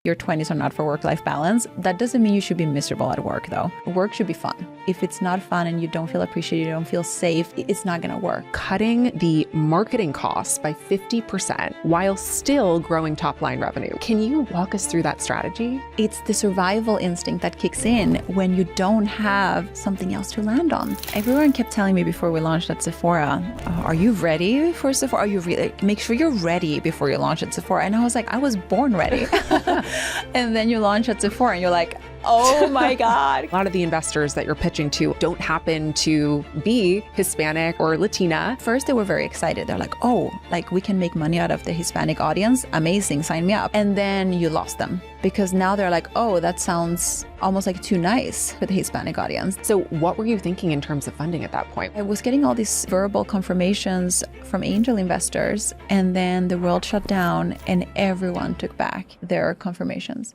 Your 20s are not for work-life balance. That doesn't mean you should be miserable at work, though. Work should be fun. If it's not fun and you don't feel appreciated, you don't feel safe, it's not going to work. Cutting the marketing costs by 50% while still growing top-line revenue. Can you walk us through that strategy? It's the survival instinct that kicks in when you don't have something else to land on. Everyone kept telling me before we launched at Sephora, are you ready for Sephora? Are you really? Make sure you're ready before you launch at Sephora. And I was like, I was born ready. And then you launch at Sephora and you're like, oh my God. A lot of the investors that you're pitching to don't happen to be Hispanic or Latina. First, they were very excited. They're like, oh, like we can make money out of the Hispanic audience. Amazing, sign me up. And then you lost them because now they're like, oh, that sounds almost like too nice for the Hispanic audience. So what were you thinking in terms of funding at that point? I was getting all these verbal confirmations from angel investors, and then the world shut down and everyone took back their confirmations.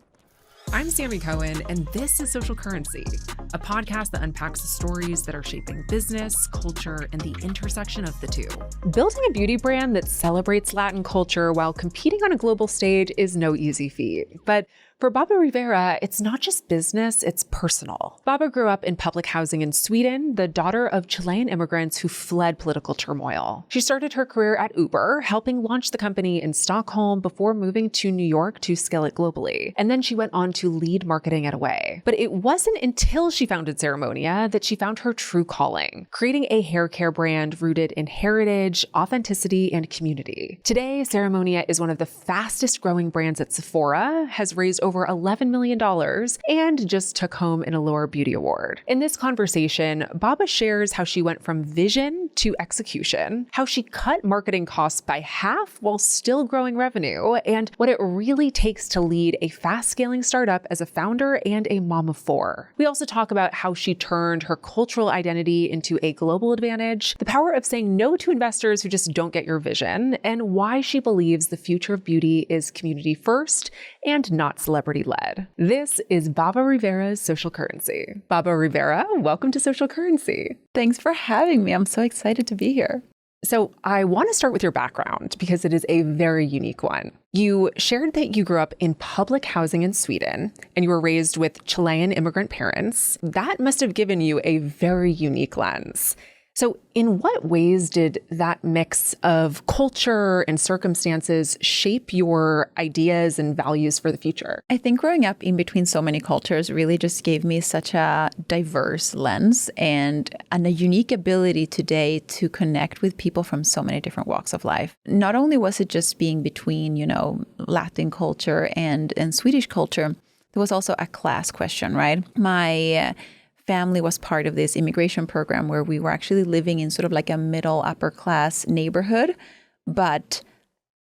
I'm Sammy Cohen, and this is Social Currency, a podcast that unpacks the stories that are shaping business, culture, and the intersection of the two. Building a beauty brand that celebrates Latin culture while competing on a global stage is no easy feat. But for Babba Rivera, it's not just business, it's personal. Babba grew up in public housing in Sweden, the daughter of Chilean immigrants who fled political turmoil. She started her career at Uber, helping launch the company in Stockholm before moving to New York to scale it globally. And then she went on to lead marketing at Away. But it wasn't until she founded Ceremonia that she found her true calling, creating a hair care brand rooted in heritage, authenticity, and community. Today, Ceremonia is one of the fastest growing brands at Sephora, has raised over $11 million, and just took home an Allure Beauty Award. In this conversation, Babba shares how she went from vision to execution, how she cut marketing costs by half while still growing revenue, and what it really takes to lead a fast-scaling startup as a founder and a mom of four. We also talk about how she turned her cultural identity into a global advantage, the power of saying no to investors who just don't get your vision, and why she believes the future of beauty is community first and not celebrity-led. This is Babba Rivera's Social Currency. Babba Rivera, welcome to Social Currency. Thanks for having me. I'm so excited to be here. So I want to start with your background because it is a very unique one. You shared that you grew up in public housing in Sweden and you were raised with Chilean immigrant parents. That must have given you a very unique lens. So in what ways did that mix of culture and circumstances shape your ideas and values for the future? I think growing up in between so many cultures really just gave me such a diverse lens and a unique ability today to connect with people from so many different walks of life. Not only was it just being between, Latin culture and Swedish culture, there was also a class question, right? My family was part of this immigration program where we were actually living in sort of like a middle upper class neighborhood, but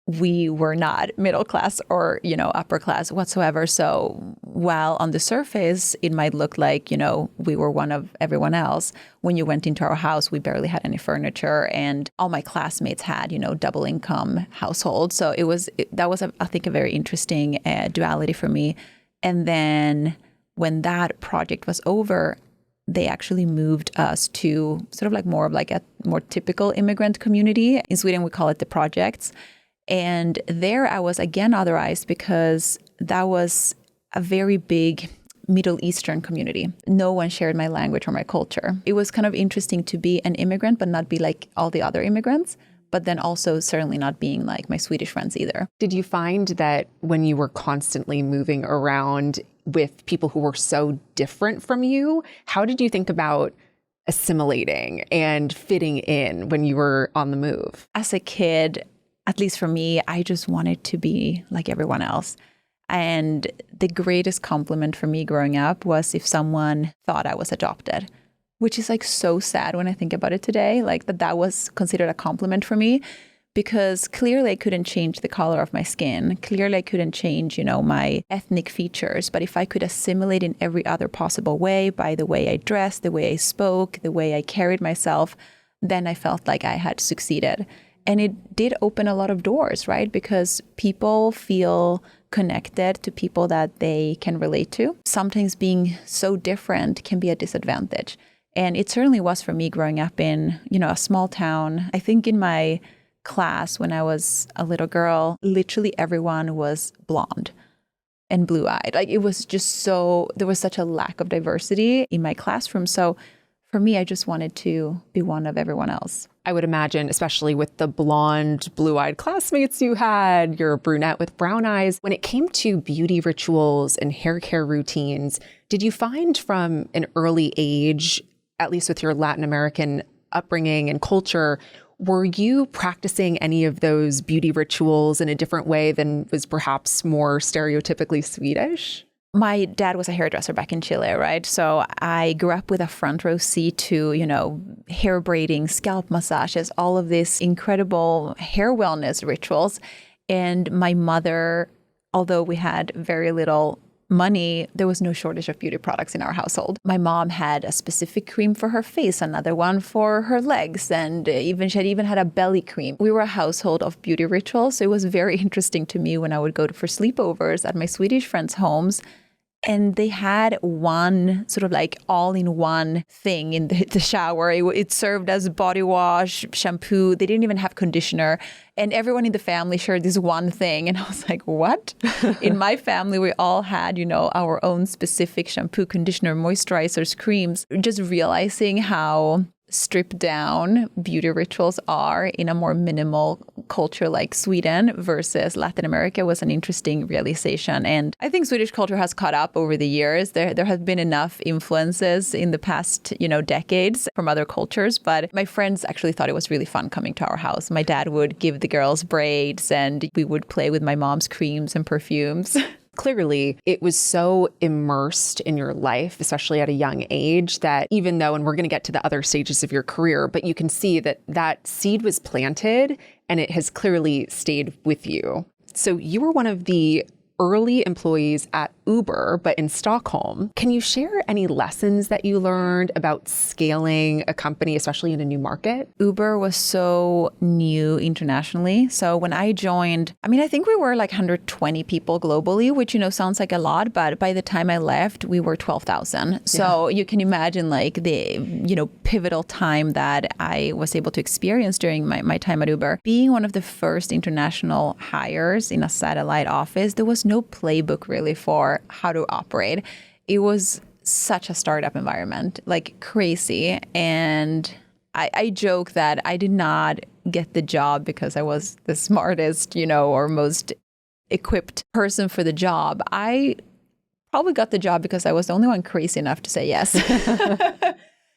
we were not middle class or, upper class whatsoever. So while on the surface, it might look like, we were one of everyone else. When you went into our house, we barely had any furniture and all my classmates had, double income households. So that was, I think, a very interesting duality for me. And then when that project was over, they actually moved us to sort of like more of like a more typical immigrant community. In Sweden, we call it the projects. And there I was again otherized because that was a very big Middle Eastern community. No one shared my language or my culture. It was kind of interesting to be an immigrant, but not be like all the other immigrants, but then also certainly not being like my Swedish friends either. Did you find that when you were constantly moving around with people who were so different from you, how did you think about assimilating and fitting in when you were on the move? As a kid, at least for me, I just wanted to be like everyone else. And the greatest compliment for me growing up was if someone thought I was adopted, which is like so sad when I think about it today, like that was considered a compliment for me. Because clearly I couldn't change the color of my skin. Clearly I couldn't change, my ethnic features. But if I could assimilate in every other possible way, by the way I dressed, the way I spoke, the way I carried myself, then I felt like I had succeeded. And it did open a lot of doors, right? Because people feel connected to people that they can relate to. Sometimes being so different can be a disadvantage. And it certainly was for me growing up in, a small town. I think in my class when I was a little girl, literally everyone was blonde. and blue-eyed. Like it was just there was such a lack of diversity in my classroom. So for me, I just wanted to be one of everyone else. I would imagine, especially with the blonde, blue-eyed classmates you had, you're a brunette with brown eyes. When it came to beauty rituals and hair care routines, did you find from an early age, at least with your Latin American upbringing and culture, were you practicing any of those beauty rituals in a different way than was perhaps more stereotypically Swedish? My dad was a hairdresser back in Chile, right? So I grew up with a front row seat to, hair braiding, scalp massages, all of these incredible hair wellness rituals. And my mother, although we had very little money, there was no shortage of beauty products in our household. My mom had a specific cream for her face, another one for her legs, and she had had a belly cream. We were a household of beauty rituals, so it was very interesting to me when I would go for sleepovers at my Swedish friends' homes. And they had one sort of like all-in-one thing in the shower. It served as body wash, shampoo. They didn't even have conditioner. And everyone in the family shared this one thing. And I was like, what? In my family, we all had, our own specific shampoo, conditioner, moisturizers, creams. Just realizing how stripped down beauty rituals are in a more minimal culture like Sweden versus Latin America was an interesting realization. And I think Swedish culture has caught up over the years. There have been enough influences in the past, decades from other cultures. But my friends actually thought it was really fun coming to our house. My dad would give the girls braids and we would play with my mom's creams and perfumes. Clearly, it was so immersed in your life, especially at a young age, that even though, and we're going to get to the other stages of your career, but you can see that seed was planted and it has clearly stayed with you. So you were one of the early employees at Uber, but in Stockholm. Can you share any lessons that you learned about scaling a company, especially in a new market? Uber was so new internationally. So when I joined, I think we were like 120 people globally, which, sounds like a lot. But by the time I left, we were 12,000. So you can imagine like the, pivotal time that I was able to experience during my time at Uber. Being one of the first international hires in a satellite office, there was no playbook really for how to operate. It was such a startup environment, like crazy. And I joke that I did not get the job because I was the smartest, or most equipped person for the job. I probably got the job because I was the only one crazy enough to say yes.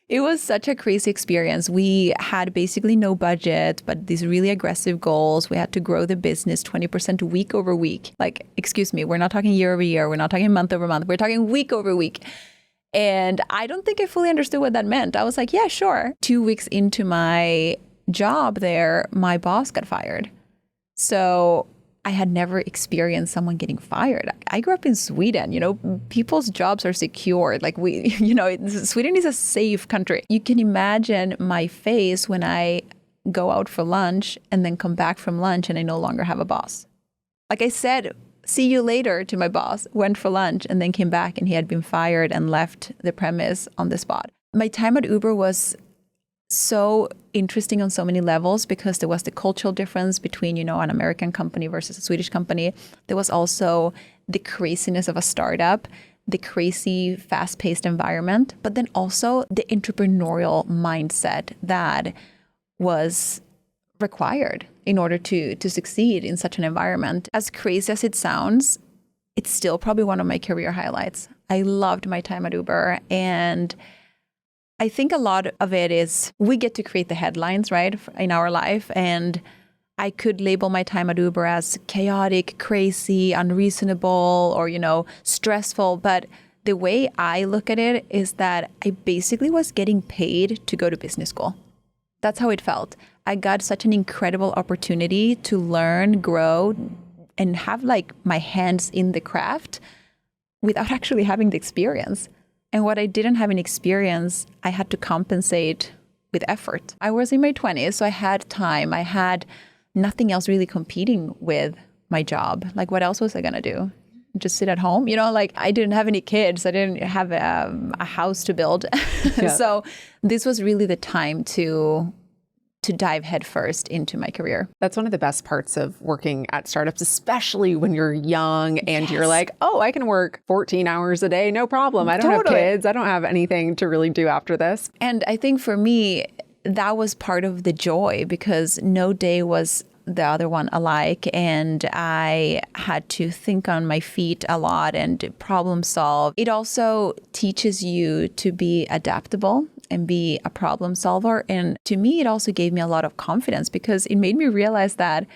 It was such a crazy experience. We had basically no budget, but these really aggressive goals. We had to grow the business 20% week over week. Like, excuse me, we're not talking year over year. We're not talking month over month. We're talking week over week. And I don't think I fully understood what that meant. I was like, yeah, sure. 2 weeks into my job there, my boss got fired. So I had never experienced someone getting fired. I grew up in Sweden, people's jobs are secured. Like Sweden is a safe country. You can imagine my face when I go out for lunch and then come back from lunch and I no longer have a boss. Like I said, see you later to my boss, went for lunch and then came back and he had been fired and left the premise on the spot. My time at Uber was so interesting on so many levels because there was the cultural difference between, an American company versus a Swedish company. There was also the craziness of a startup, the crazy fast-paced environment, but then also the entrepreneurial mindset that was required in order to succeed in such an environment. As crazy as it sounds, it's still probably one of my career highlights. I loved my time at Uber, and I think a lot of it is we get to create the headlines, right, in our life. And I could label my time at Uber as chaotic, crazy, unreasonable, or, stressful. But the way I look at it is that I basically was getting paid to go to business school. That's how it felt. I got such an incredible opportunity to learn, grow, and have like my hands in the craft without actually having the experience. And what I didn't have an experience, I had to compensate with effort. I was in my 20s, so I had time. I had nothing else really competing with my job. Like, what else was I going to do? Just sit at home? I didn't have any kids. I didn't have a house to build. Yeah. So this was really the time to to dive headfirst into my career. That's one of the best parts of working at startups, especially when you're young and you're like, oh, I can work 14 hours a day, no problem. I don't have kids. I don't have anything to really do after this. And I think for me, that was part of the joy because no day was the other one alike. And I had to think on my feet a lot and problem solve. It also teaches you to be adaptable and be a problem solver. And to me, it also gave me a lot of confidence because it made me realize that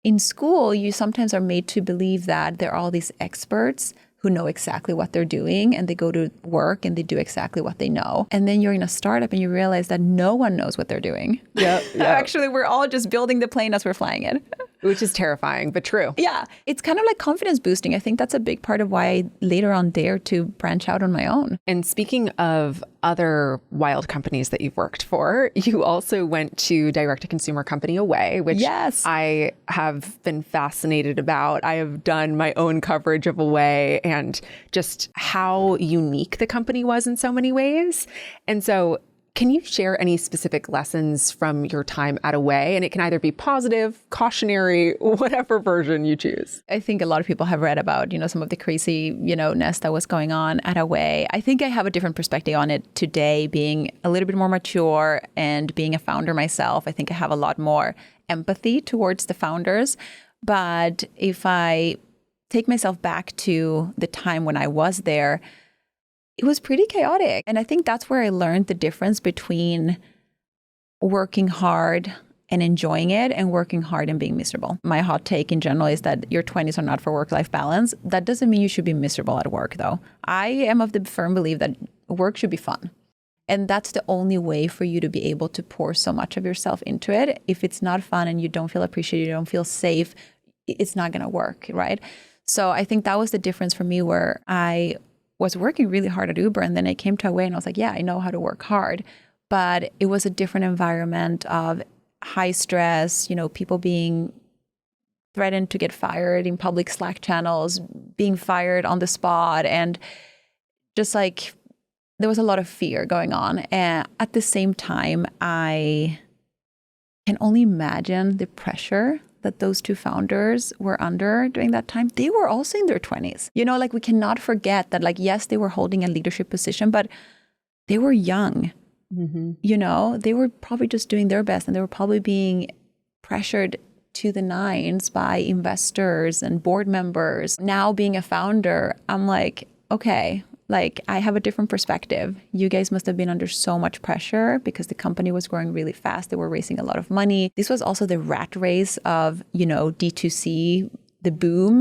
in school, you sometimes are made to believe that there are all these experts who know exactly what they're doing and they go to work and they do exactly what they know. And then you're in a startup and you realize that no one knows what they're doing. Yep. Actually, we're all just building the plane as we're flying it. Which is terrifying, but true. Yeah. It's kind of like confidence boosting. I think that's a big part of why I later on dared to branch out on my own. And speaking of other wild companies that you've worked for, you also went to direct-to-consumer company Away, which I have been fascinated about. I have done my own coverage of Away and just how unique the company was in so many ways. And so can you share any specific lessons from your time at Away? And it can either be positive, cautionary, whatever version you choose. I think a lot of people have read about, some of the crazy, that was going on at Away. I think I have a different perspective on it today, being a little bit more mature and being a founder myself. I think I have a lot more empathy towards the founders. But if I take myself back to the time when I was there, it was pretty chaotic. And I think that's where I learned the difference between working hard and enjoying it and working hard and being miserable. My hot take in general is that your 20s are not for work-life balance. That doesn't mean you should be miserable at work, though. I am of the firm belief that work should be fun. And that's the only way for you to be able to pour so much of yourself into it. If it's not fun and you don't feel appreciated, you don't feel safe, it's not going to work, right? So I think that was the difference for me where I was working really hard at Uber. And then I came to Away and I was like, yeah, I know how to work hard. But it was a different environment of high stress, people being threatened to get fired in public Slack channels, being fired on the spot. And just like there was a lot of fear going on. And at the same time, I can only imagine the pressure that those two founders were under during that time. They were also in their 20s. We cannot forget that, yes, they were holding a leadership position, but they were young. Mm-hmm. They were probably just doing their best and they were probably being pressured to the nines by investors and board members. Now being a founder, I'm like, okay, I have a different perspective. You guys must have been under so much pressure because the company was growing really fast. They were raising a lot of money. This was also the rat race of, D2C, the boom.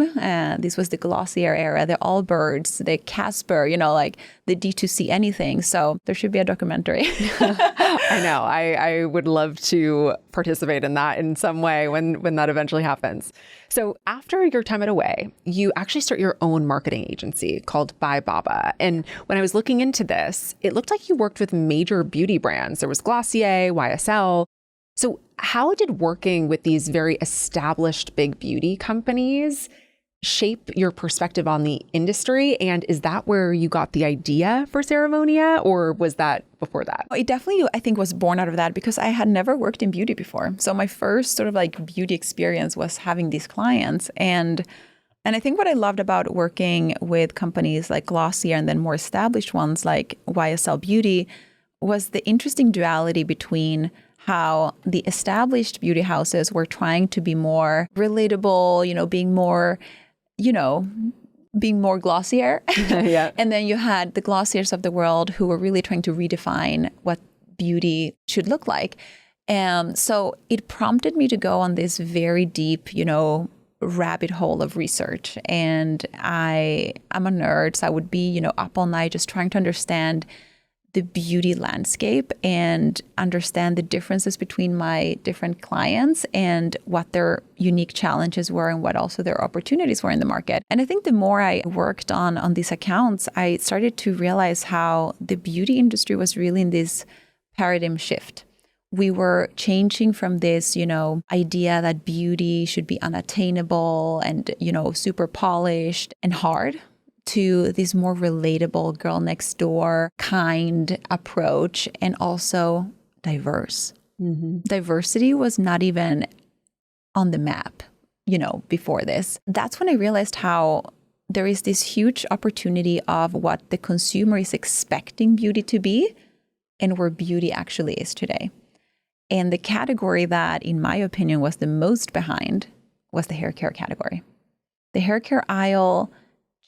This was the Glossier era, the Allbirds, the Casper, the D2C anything. So there should be a documentary. I know. I would love to participate in that in some way when that eventually happens. So after your time at Away, you actually start your own marketing agency called By Babba. And when I was looking into this, it looked like you worked with major beauty brands. There was Glossier, YSL. So how did working with these very established big beauty companies shape your perspective on the industry? And is that where you got the idea for Ceremonia, or was that before that? It definitely, I think, was born out of that because I had never worked in beauty before. So my first sort of beauty experience was having these clients. And I think what I loved about working with companies like Glossier and then more established ones like YSL Beauty was the interesting duality between how the established beauty houses were trying to be more relatable, being more Glossier. Yeah. And then you had the Glossiers of the world who were really trying to redefine what beauty should look like. And so it prompted me to go on this very deep, rabbit hole of research. And I'm a nerd, so I would be, up all night just trying to understand the beauty landscape and understand the differences between my different clients and what their unique challenges were and what also their opportunities were in the market. And I think the more I worked on these accounts, I started to realize how the beauty industry was really in this paradigm shift. We were changing from this, idea that beauty should be unattainable and, super polished and hard, to this more relatable girl next door kind approach, and also diverse. Diversity was not even on the map, before this. That's when I realized how there is this huge opportunity of what the consumer is expecting beauty to be and where beauty actually is today. And the category that, in my opinion, was the most behind was the hair care category. The hair care aisle,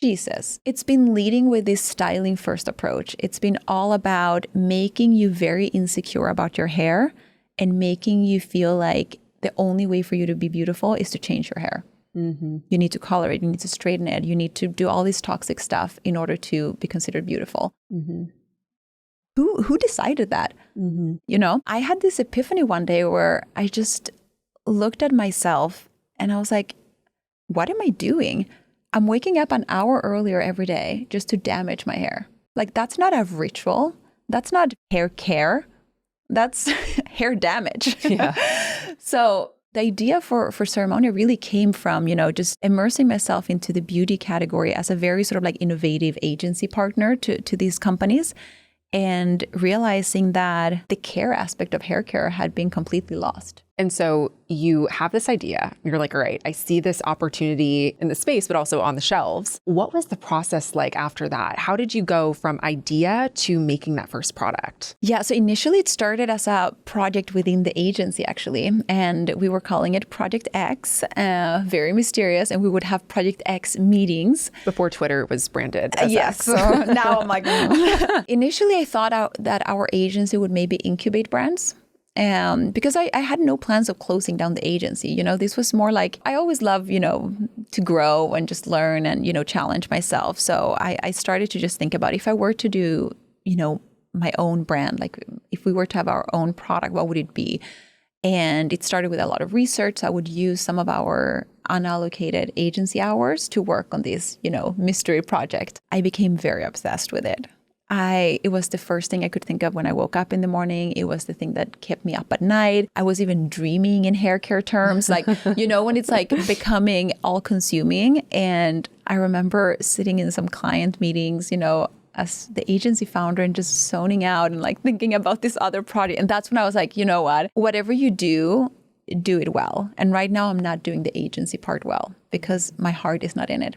Jesus, it's been leading with this styling first approach. It's been all about making you very insecure about your hair and making you feel like the only way for you to be beautiful is to change your hair. You need to color it, you need to straighten it, you need to do all this toxic stuff in order to be considered beautiful. Who decided that? I had this epiphany one day where I just looked at myself and I was like, what am I doing? I'm waking up an hour earlier every day just to damage my hair. Like, that's not a ritual. That's not hair care. That's hair damage. So the idea for Ceremonia really came from, just immersing myself into the beauty category as a very sort of like innovative agency partner to these companies, and realizing that the care aspect of hair care had been completely lost. And so you have this idea. You're like, all right, I see this opportunity in the space, but also on the shelves. What was the process like after that? How did you go from idea to making that first product? Yeah, so initially it started as a project within the agency, actually. And we were calling it Project X, very mysterious. And we would have Project X meetings. Before Twitter was branded as Yes. X. So now I'm like, Initially I thought that our agency would maybe incubate brands. Because I had no plans of closing down the agency. This was more like, I always love, to grow and just learn and, challenge myself. So I started to just think about, if I were to do, my own brand, like if we were to have our own product, what would it be? And it started with a lot of research. I would use some of our unallocated agency hours to work on this, mystery project. I became very obsessed with it. It was the first thing I could think of when I woke up in the morning. It was the thing that kept me up at night. I was even dreaming in hair care terms, like, when it's like becoming all consuming. And I remember sitting in some client meetings, as the agency founder and just zoning out and like thinking about this other project. And that's when I was like, whatever you do it well. And right now I'm not doing the agency part well because my heart is not in it.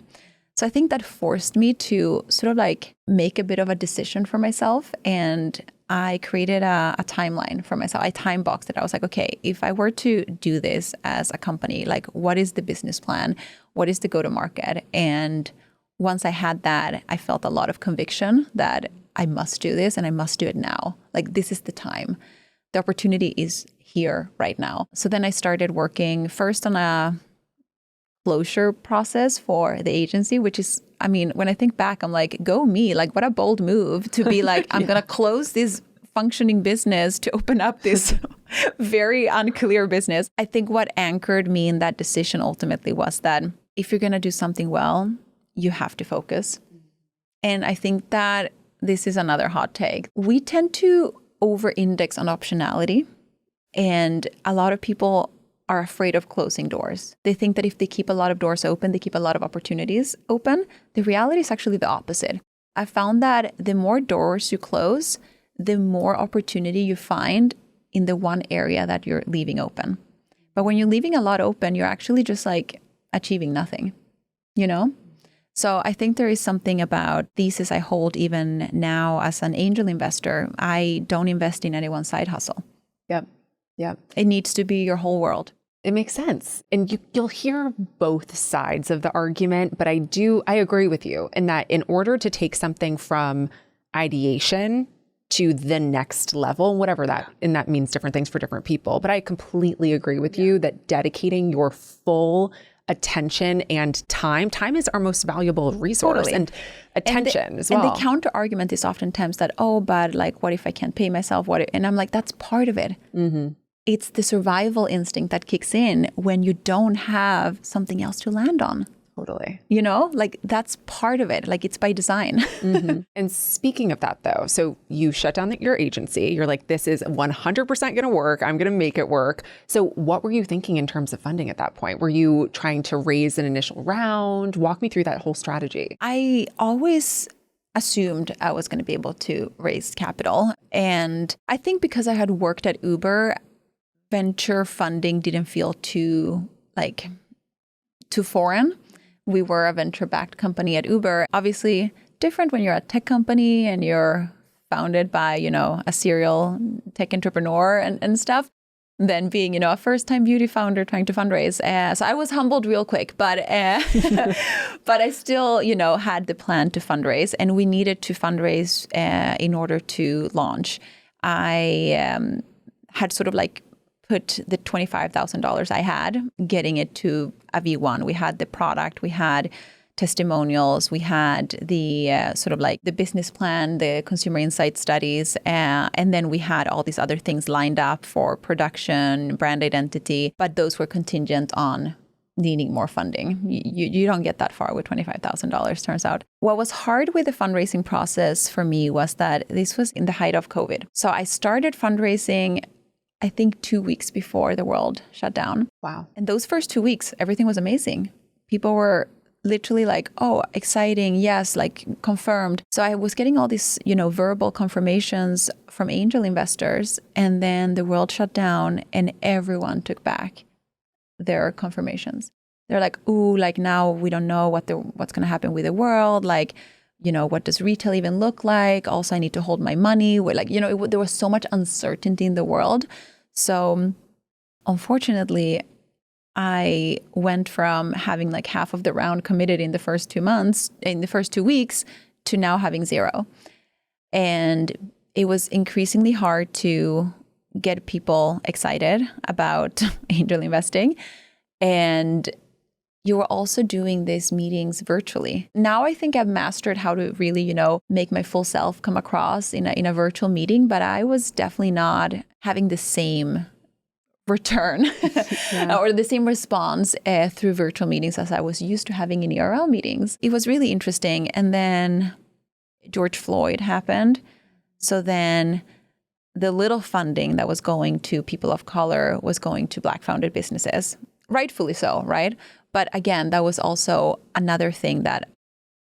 So I think that forced me to sort of like make a bit of a decision for myself. And I created a timeline for myself. I time boxed it. I was like, okay, if I were to do this as a company, like what is the business plan? What is the go-to-market? And once I had that, I felt a lot of conviction that I must do this and I must do it now. Like, this is the time. The opportunity is here right now. So then I started working first on a closure process for the agency, which is, when I think back, I'm like, go me, like what a bold move to be like, I'm going to close this functioning business to open up this very unclear business. I think what anchored me in that decision ultimately was that if you're going to do something well, you have to focus. And I think that this is another hot take. We tend to over-index on optionality, and a lot of people are afraid of closing doors. They think that if they keep a lot of doors open, they keep a lot of opportunities open. The reality is actually the opposite. I found that the more doors you close, the more opportunity you find in the one area that you're leaving open. But when you're leaving a lot open, you're actually just like achieving nothing, So I think there is something about thesis I hold even now as an angel investor. I don't invest in anyone's side hustle. Yep. It needs to be your whole world. It makes sense. And you'll hear both sides of the argument, but I agree with you in that in order to take something from ideation to the next level, whatever that, and that means different things for different people. But I completely agree with you that dedicating your full attention and time is our most valuable resource. Totally. And attention as well. And the counter argument is oftentimes that, but like, what if I can't pay myself? And I'm like, that's part of it. It's the survival instinct that kicks in when you don't have something else to land on. Totally. Like that's part of it. Like it's by design. And speaking of that though, so you shut down your agency. You're like, this is 100% going to work. I'm going to make it work. So what were you thinking in terms of funding at that point? Were you trying to raise an initial round? Walk me through that whole strategy. I always assumed I was going to be able to raise capital. And I think because I had worked at Uber, venture funding didn't feel too foreign. We were a venture-backed company at Uber. Obviously, different when you're a tech company and you're founded by, a serial tech entrepreneur and stuff, than being, a first-time beauty founder trying to fundraise. So I was humbled real quick, but but I still, had the plan to fundraise, and we needed to fundraise in order to launch. I had sort of put the $25,000 I had, getting it to a V1. We had the product, we had testimonials, we had the the business plan, the consumer insight studies, and then we had all these other things lined up for production, brand identity, but those were contingent on needing more funding. You don't get that far with $25,000, turns out. What was hard with the fundraising process for me was that this was in the height of COVID. So I started fundraising, I think 2 weeks before the world shut down. Wow. And those first 2 weeks, everything was amazing. People were literally oh, exciting. Yes, confirmed. So I was getting all these, verbal confirmations from angel investors. And then the world shut down and everyone took back their confirmations. They're ooh, now we don't know what's going to happen with the world. What does retail even look like? Also, I need to hold my money. There was so much uncertainty in the world. So unfortunately, I went from having half of the round committed in the first 2 weeks, to now having zero. And it was increasingly hard to get people excited about angel investing. And you were also doing these meetings virtually. Now I think I've mastered how to really, make my full self come across in a virtual meeting, but I was definitely not having the same return or the same response through virtual meetings as I was used to having in IRL meetings. It was really interesting. And then George Floyd happened. So then the little funding that was going to people of color was going to Black founded businesses. Rightfully so, right? But again, that was also another thing that,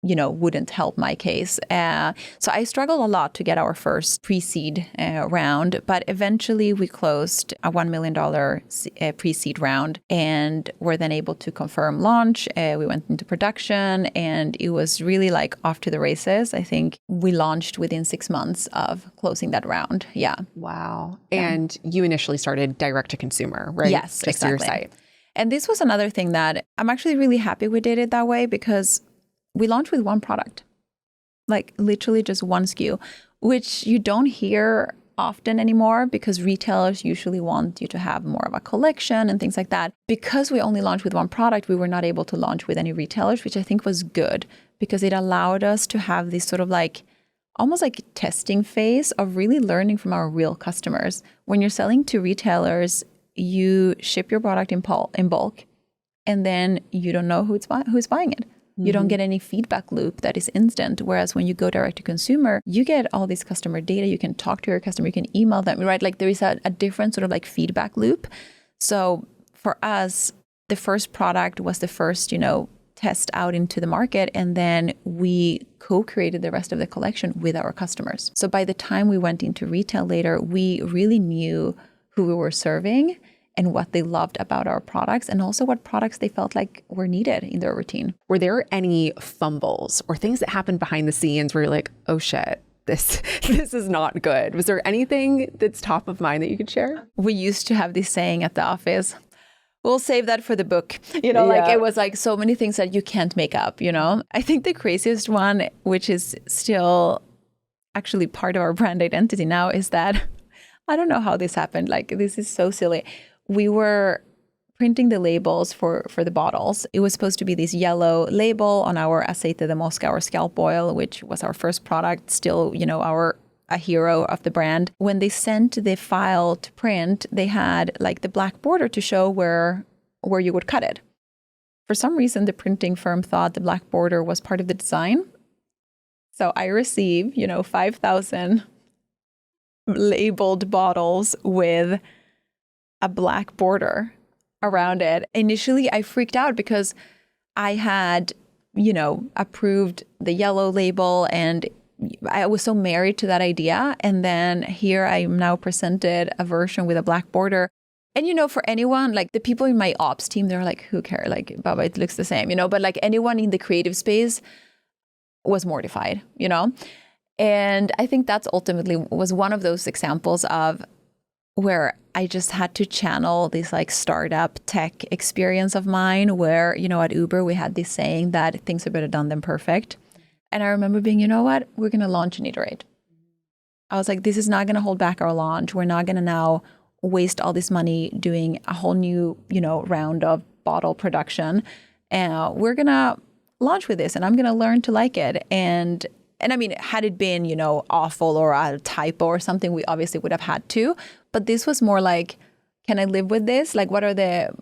wouldn't help my case. So I struggled a lot to get our first pre-seed round, but eventually we closed a $1 million pre-seed round and were then able to confirm launch. We went into production and it was really off to the races. I think we launched within 6 months of closing that round. Yeah. Wow. And you initially started direct to consumer, right? Yes, just exactly. Your site. And this was another thing that I'm actually really happy we did it that way, because we launched with one product, literally just one SKU, which you don't hear often anymore because retailers usually want you to have more of a collection and things like that. Because we only launched with one product, we were not able to launch with any retailers, which I think was good because it allowed us to have this sort of almost testing phase of really learning from our real customers. When you're selling to retailers, you ship your product in bulk, and then you don't know who's buying it. You don't get any feedback loop that is instant. Whereas when you go direct to consumer, you get all this customer data. You can talk to your customer. You can email them, right? There is a different sort of feedback loop. So for us, the first product was the first, test out into the market. And then we co-created the rest of the collection with our customers. So by the time we went into retail later, we really knew who we were serving and what they loved about our products, and also what products they felt were needed in their routine. Were there any fumbles or things that happened behind the scenes where you're oh shit, this is not good? Was there anything that's top of mind that you could share? We used to have this saying at the office, we'll save that for the book. It was so many things that you can't make up, I think the craziest one, which is still actually part of our brand identity now, is that I don't know how this happened. This is so silly. We were printing the labels for the bottles. It was supposed to be this yellow label on our aceite de mosca, our scalp oil, which was our first product, still, a hero of the brand. When they sent the file to print, they had the black border to show where you would cut it. For some reason, the printing firm thought the black border was part of the design. So I received, 5,000 labeled bottles with a black border around it. Initially, I freaked out because I had, approved the yellow label and I was so married to that idea. And then here I am now presented a version with a black border. And, for anyone, like the people in my ops team, they're like, who cares? Like, Babba, it looks the same, but like anyone in the creative space was mortified, And I think that's ultimately was one of those examples of where I just had to channel this like startup tech experience of mine where, at Uber, we had this saying that things are better done than perfect. And I remember being, you know what, we're going to launch and iterate. I was like, this is not going to hold back our launch. We're not going to now waste all this money doing a whole new, round of bottle production. And we're going to launch with this and I'm going to learn to like it. And I mean, had it been, awful or a typo or something, we obviously would have had to. But this was more like, can I live with this? Like, what are the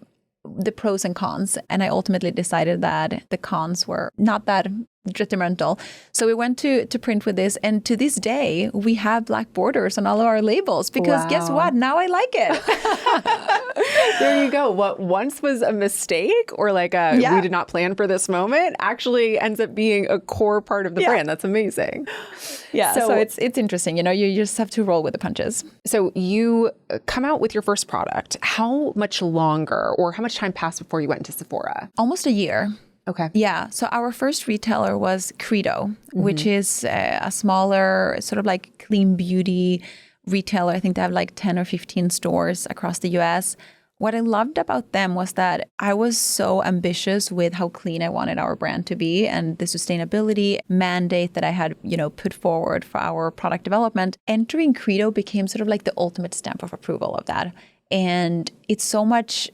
pros and cons? And I ultimately decided that the cons were not that detrimental. So we went to print with this. And to this day, we have black borders on all of our labels because guess what? Now I like it. There you go. What once was a mistake or like we did not plan for this moment actually ends up being a core part of the brand. That's amazing. Yeah. So it's interesting. You just have to roll with the punches. So you come out with your first product. How much longer or how much time passed before you went into Sephora? Almost a year. Okay. Yeah. So our first retailer was Credo, which is a smaller sort of like clean beauty retailer. I think they have like 10 or 15 stores across the US. What I loved about them was that I was so ambitious with how clean I wanted our brand to be and the sustainability mandate that I had, put forward for our product development. Entering Credo became sort of like the ultimate stamp of approval of that. And it's so much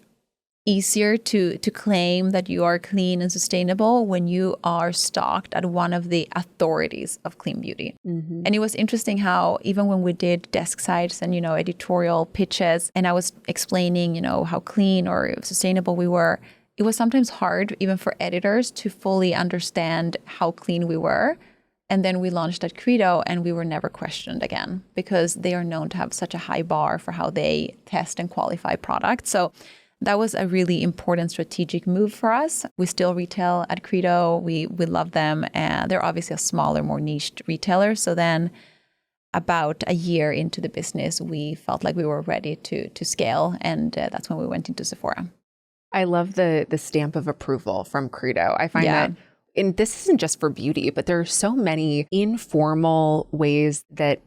easier to claim that you are clean and sustainable when you are stocked at one of the authorities of clean beauty. And it was interesting how even when we did desk sides and, editorial pitches, and I was explaining, how clean or sustainable we were, it was sometimes hard even for editors to fully understand how clean we were. And then we launched at Credo and we were never questioned again because they are known to have such a high bar for how they test and qualify products. So that was a really important strategic move for us. We still retail at Credo. We love them. And they're obviously a smaller, more niched retailer. So then about a year into the business, we felt like we were ready to scale. And that's when we went into Sephora. I love the stamp of approval from Credo. I find that, and this isn't just for beauty, but there are so many informal ways that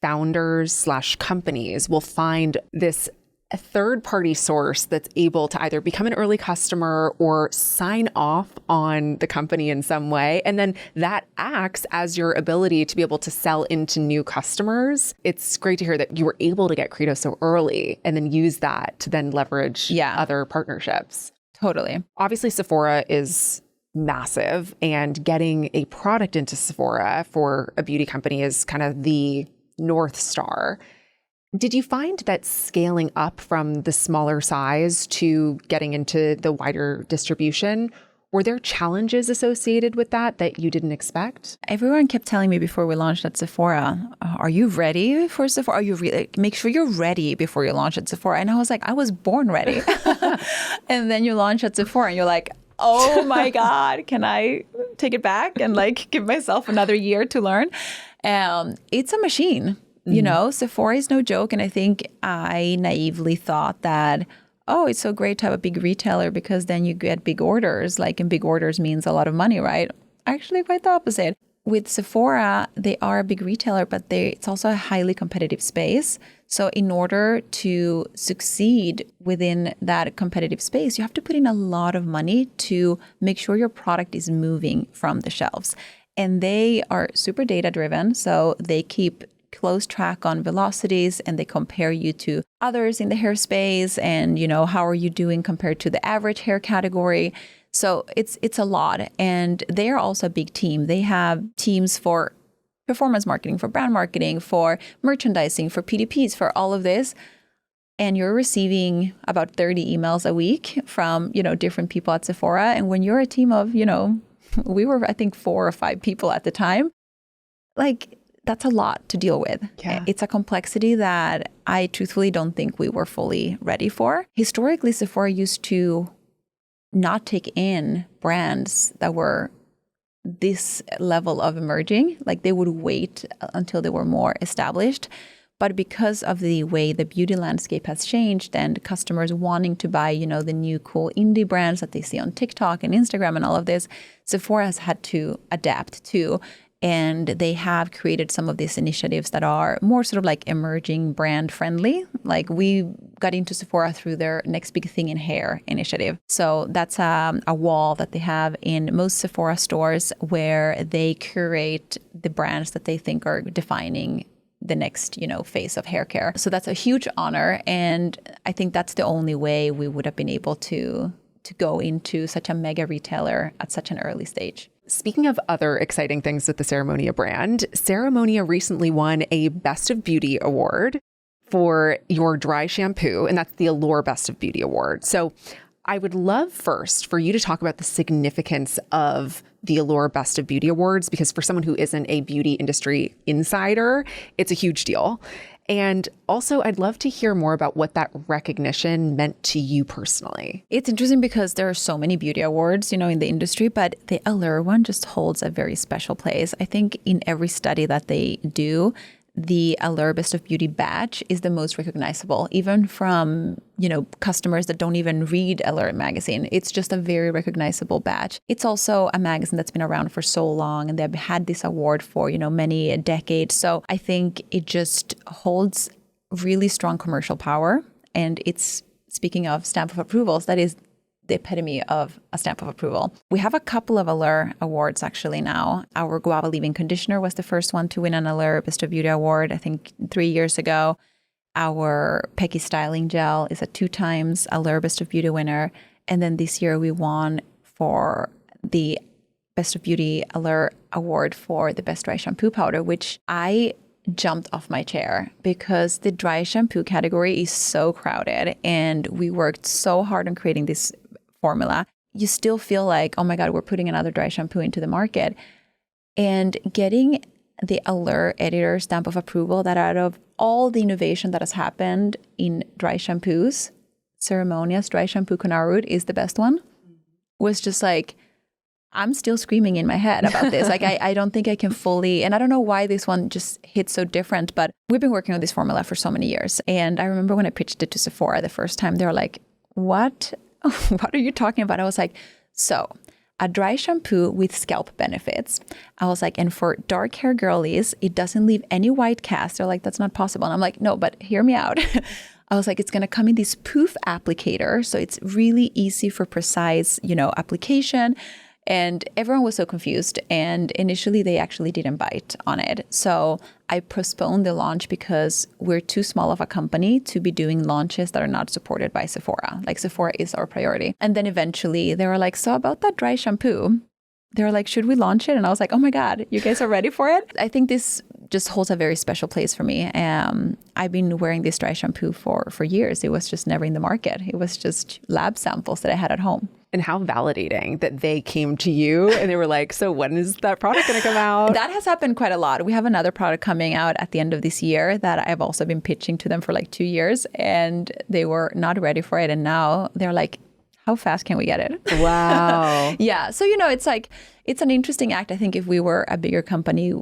founders / companies will find this a third-party source that's able to either become an early customer or sign off on the company in some way. And then that acts as your ability to be able to sell into new customers. It's great to hear that you were able to get Credo so early and then use that to then leverage other partnerships. Totally. Obviously, Sephora is massive, and getting a product into Sephora for a beauty company is kind of the North Star. Did you find that scaling up from the smaller size to getting into the wider distribution, were there challenges associated with that you didn't expect? Everyone kept telling me before we launched at Sephora, are you ready for Sephora? Are you really, make sure you're ready before you launch at Sephora. And I was like, I was born ready. And then you launch at Sephora and you're like, oh my God, can I take it back and like give myself another year to learn? It's a machine. Sephora is no joke. And I think I naively thought that, it's so great to have a big retailer because then you get big orders. Like, and big orders means a lot of money, right? Actually, quite the opposite. With Sephora, they are a big retailer, but it's also a highly competitive space. So in order to succeed within that competitive space, you have to put in a lot of money to make sure your product is moving from the shelves. And they are super data driven. So they keep close track on velocities and they compare you to others in the hair space and, how are you doing compared to the average hair category. So it's a lot. And they are also a big team. They have teams for performance marketing, for brand marketing, for merchandising, for PDPs, for all of this. And you're receiving about 30 emails a week from, different people at Sephora. And when you're a team of, we were, I think, 4 or 5 people at the time, like, that's a lot to deal with. Yeah. It's a complexity that I truthfully don't think we were fully ready for. Historically, Sephora used to not take in brands that were this level of emerging. Like, they would wait until they were more established. But because of the way the beauty landscape has changed and customers wanting to buy, the new cool indie brands that they see on TikTok and Instagram and all of this, Sephora has had to adapt too. And they have created some of these initiatives that are more sort of like emerging brand friendly. Like we got into Sephora through their Next Big Thing in Hair initiative. So that's a wall that they have in most Sephora stores where they curate the brands that they think are defining the next, phase of hair care. So that's a huge honor. And I think that's the only way we would have been able to go into such a mega retailer at such an early stage. Speaking of other exciting things with the Ceremonia brand, Ceremonia recently won a Best of Beauty Award for your dry shampoo, and that's the Allure Best of Beauty Award. So I would love first for you to talk about the significance of the Allure Best of Beauty Awards, because for someone who isn't a beauty industry insider, it's a huge deal. And also, I'd love to hear more about what that recognition meant to you personally. It's interesting because there are so many beauty awards, in the industry, but the Allure one just holds a very special place. I think in every study that they do, the Allure Best of Beauty badge is the most recognizable, even from, customers that don't even read Allure magazine. It's just a very recognizable badge. It's also a magazine that's been around for so long, and they've had this award for, many decades. So I think it just holds really strong commercial power. And it's, speaking of stamp of approvals, that is the epitome of a stamp of approval. We have a couple of Allure awards actually now. Our Guava Leave-In Conditioner was the first one to win an Allure Best of Beauty Award, I think 3 years ago. Our Pecky Styling Gel is a 2 times Allure Best of Beauty winner. And then this year we won for the Best of Beauty Allure Award for the Best Dry Shampoo Powder, which I jumped off my chair because the dry shampoo category is so crowded and we worked so hard on creating this formula. You still feel like, oh my God, we're putting another dry shampoo into the market. And getting the Allure editor stamp of approval that out of all the innovation that has happened in dry shampoos, Ceremonia's dry shampoo Root is the best one, was just like, I'm still screaming in my head about this. Like, I don't think I can fully, and I don't know why this one just hits so different, but we've been working on this formula for so many years. And I remember when I pitched it to Sephora the first time, they were like, what are you talking about? I was like, so a dry shampoo with scalp benefits. I was like, and for dark hair girlies, it doesn't leave any white cast. They're like, that's not possible. And I'm like, no, but hear me out. I was like, it's going to come in this poof applicator. So it's really easy for precise, application. And everyone was so confused. And initially, they actually didn't bite on it. So I postponed the launch because we're too small of a company to be doing launches that are not supported by Sephora. Like, Sephora is our priority. And then eventually, they were like, so about that dry shampoo, they were like, should we launch it? And I was like, oh my God, you guys are ready for it? I think this just holds a very special place for me. I've been wearing this dry shampoo for years. It was just never in the market. It was just lab samples that I had at home. And how validating that they came to you and they were like, so when is that product going to come out? That has happened quite a lot. We have another product coming out at the end of this year that I've also been pitching to them for like 2 years, and they were not ready for it. And now they're like, how fast can we get it? Wow. Yeah. So, it's like, it's an interesting act. I think if we were a bigger company,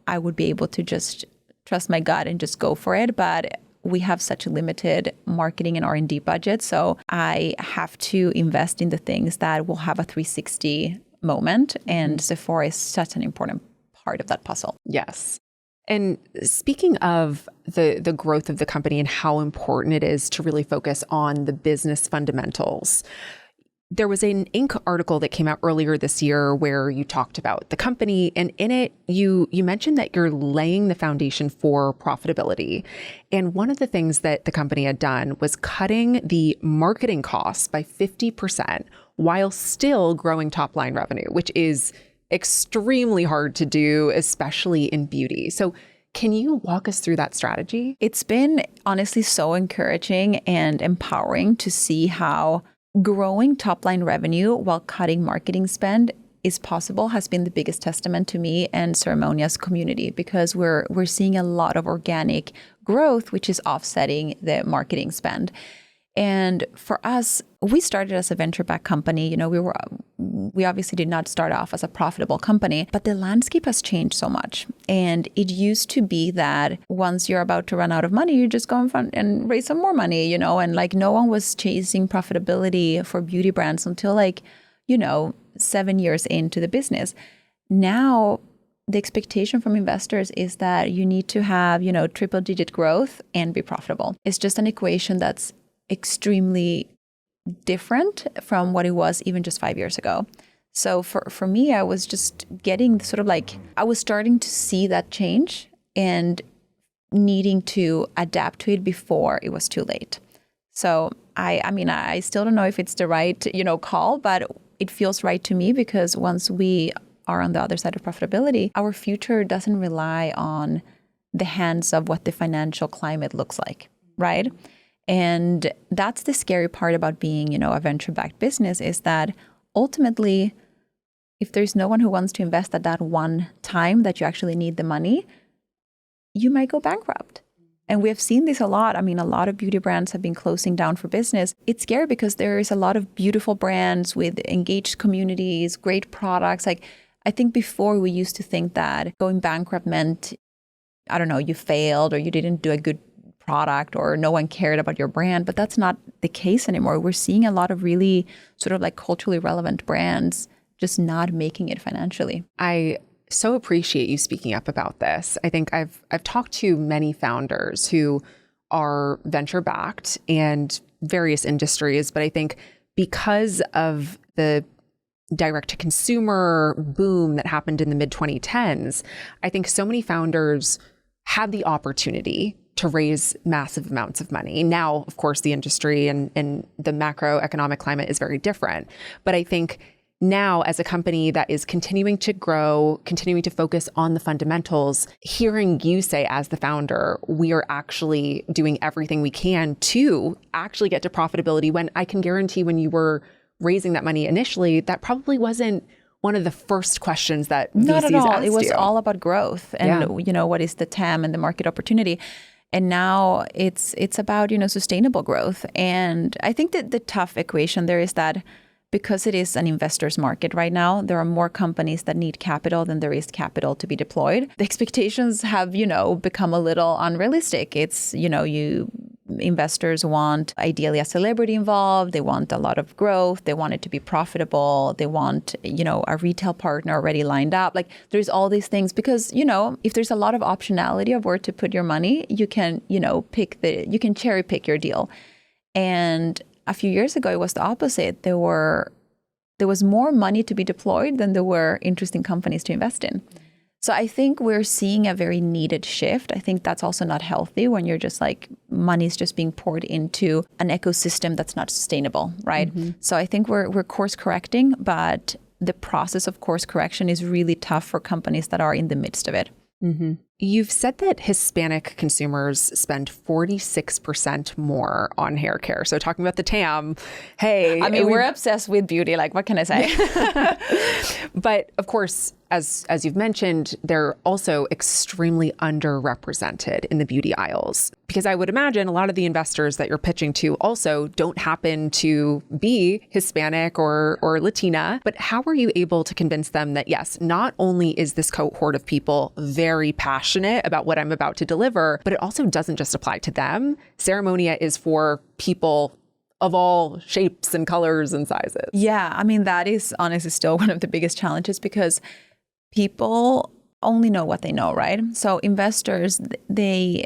I would be able to just trust my gut and just go for it. But we have such a limited marketing and R&D budget. So I have to invest in the things that will have a 360 moment. And Sephora is such an important part of that puzzle. Yes. And speaking of the growth of the company and how important it is to really focus on the business fundamentals, there was an Inc. article that came out earlier this year where you talked about the company, and in it, you mentioned that you're laying the foundation for profitability. And one of the things that the company had done was cutting the marketing costs by 50% while still growing top line revenue, which is extremely hard to do, especially in beauty. So can you walk us through that strategy? It's been honestly so encouraging and empowering to see how growing top line revenue while cutting marketing spend is possible has been the biggest testament to me and Ceremonia's community, because we're seeing a lot of organic growth, which is offsetting the marketing spend. And for us, we started as a venture-backed company. You know, we obviously did not start off as a profitable company, but the landscape has changed so much. And it used to be that once you're about to run out of money, you just go and raise some more money, you know, and like no one was chasing profitability for beauty brands until 7 years into the business. Now, the expectation from investors is that you need to have, triple-digit growth and be profitable. It's just an equation that's extremely different from what it was even just 5 years ago. So for me, I was just getting I was starting to see that change and needing to adapt to it before it was too late. So I still don't know if it's the right, call, but it feels right to me because once we are on the other side of profitability, our future doesn't rely on the hands of what the financial climate looks like, right? And that's the scary part about being, a venture-backed business is that ultimately, if there's no one who wants to invest at that one time that you actually need the money, you might go bankrupt. And we have seen this a lot. I mean, a lot of beauty brands have been closing down for business. It's scary because there is a lot of beautiful brands with engaged communities, great products. Like, I think before we used to think that going bankrupt meant, I don't know, you failed or you didn't do a good product or no one cared about your brand, but that's not the case anymore. We're seeing a lot of really sort of like culturally relevant brands just not making it financially. I so appreciate you speaking up about this. I think I've talked to many founders who are venture backed and various industries, but I think because of the direct to consumer boom that happened in the mid 2010s, I think so many founders had the opportunity to raise massive amounts of money. Now, of course, the industry and the macroeconomic climate is very different. But I think now, as a company that is continuing to grow, continuing to focus on the fundamentals, hearing you say as the founder, we are actually doing everything we can to actually get to profitability, when I can guarantee when you were raising that money initially, that probably wasn't one of the first questions that VCs Not at all. asked It was you. all about growth and, what is the TAM and the market opportunity. And now it's about, sustainable growth. And I think that the tough equation there is that because it is an investor's market right now, there are more companies that need capital than there is capital to be deployed. The expectations have, become a little unrealistic. It's, investors want ideally a celebrity involved. They want a lot of growth. They want it to be profitable. They want, a retail partner already lined up. Like there's all these things because, if there's a lot of optionality of where to put your money, you can, you can cherry pick your deal. And a few years ago, it was the opposite. There was more money to be deployed than there were interesting companies to invest in. So I think we're seeing a very needed shift. I think that's also not healthy when you're just like money's just being poured into an ecosystem that's not sustainable, right? Mm-hmm. So I think we're course correcting, but the process of course correction is really tough for companies that are in the midst of it. Mm-hmm. You've said that Hispanic consumers spend 46% more on hair care. So talking about the TAM, hey. I mean, we're obsessed with beauty. Like, what can I say? But of course, as you've mentioned, they're also extremely underrepresented in the beauty aisles. Because I would imagine a lot of the investors that you're pitching to also don't happen to be Hispanic or Latina. But how are you able to convince them that, yes, not only is this cohort of people very passionate about what I'm about to deliver, but it also doesn't just apply to them. Ceremonia is for people of all shapes and colors and sizes. Yeah, I mean, that is honestly still one of the biggest challenges because people only know what they know, right? So investors, they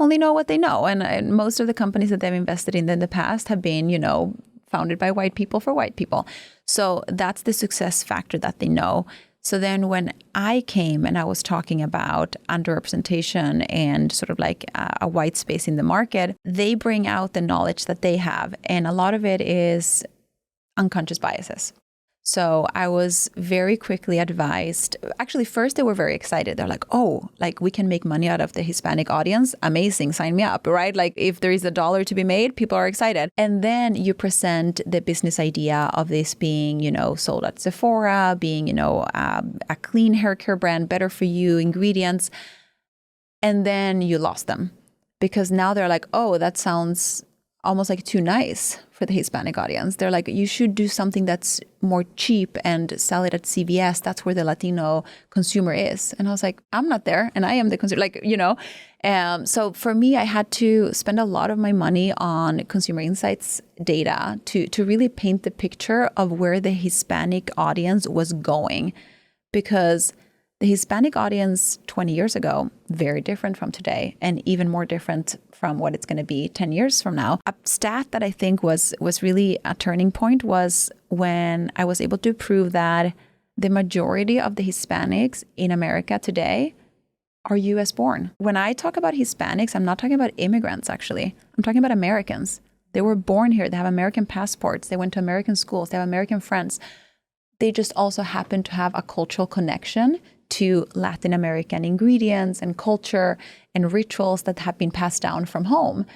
only know what they know. And most of the companies that they've invested in the past have been, founded by white people for white people. So that's the success factor that they know. So then when I came and I was talking about underrepresentation and sort of like a white space in the market, they bring out the knowledge that they have. And a lot of it is unconscious biases. So I was very quickly advised. Actually, first they were very excited. They're like, oh, like we can make money out of the Hispanic audience. Amazing. Sign me up, right? Like if there is $1 to be made, people are excited. And then you present the business idea of this being, sold at Sephora, being, a clean hair care brand, better for you, ingredients. And then you lost them because now they're like, oh, that sounds almost like too nice for the Hispanic audience. They're like, you should do something that's more cheap and sell it at CVS. That's where the Latino consumer is. And I was like, I'm not there, and I am the consumer, like, you know. So for me, I had to spend a lot of my money on consumer insights data to really paint the picture of where the Hispanic audience was going, because the Hispanic audience 20 years ago, very different from today, and even more different from what it's going to be 10 years from now. A stat that I think was really a turning point was when I was able to prove that the majority of the Hispanics in America today are US born. When I talk about Hispanics, I'm not talking about immigrants, actually. I'm talking about Americans. They were born here. They have American passports. They went to American schools. They have American friends. They just also happen to have a cultural connection to Latin American ingredients and culture and rituals that have been passed down from home.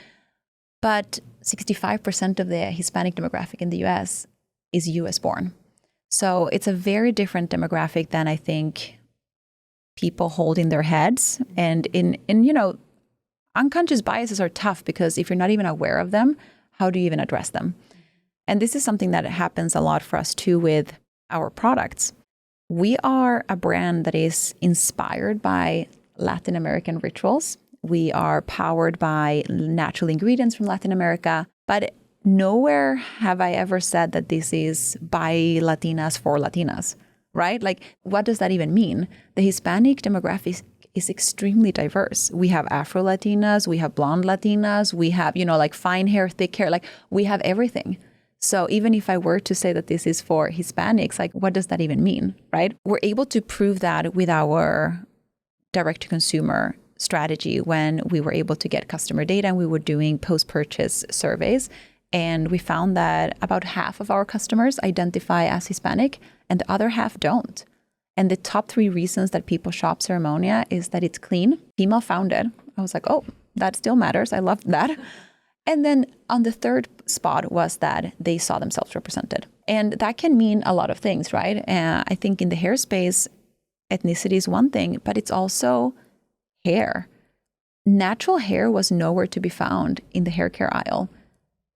But 65% of the Hispanic demographic in the US is US born. So it's a very different demographic than I think people hold in their heads. And in you know, unconscious biases are tough because if you're not even aware of them, how do you even address them? And this is something that happens a lot for us too with our products. We are a brand that is inspired by Latin American rituals. We are powered by natural ingredients from Latin America, but nowhere have I ever said that this is by Latinas for Latinas, right? Like, what does that even mean? The Hispanic demographic is extremely diverse. We have Afro Latinas, we have blonde Latinas, we have, you know, like fine hair, thick hair, like we have everything. So even if I were to say that this is for Hispanics, like what does that even mean, right? We're able to prove that with our direct-to-consumer strategy when we were able to get customer data and we were doing post-purchase surveys. And we found that about half of our customers identify as Hispanic and the other half don't. And the top 3 reasons that people shop Ceremonia is that it's clean, female founded. I was like, oh, that still matters. I love that. And then on the third spot was that they saw themselves represented. And that can mean a lot of things, right? I think in the hair space, ethnicity is one thing, but it's also hair. Natural hair was nowhere to be found in the haircare aisle.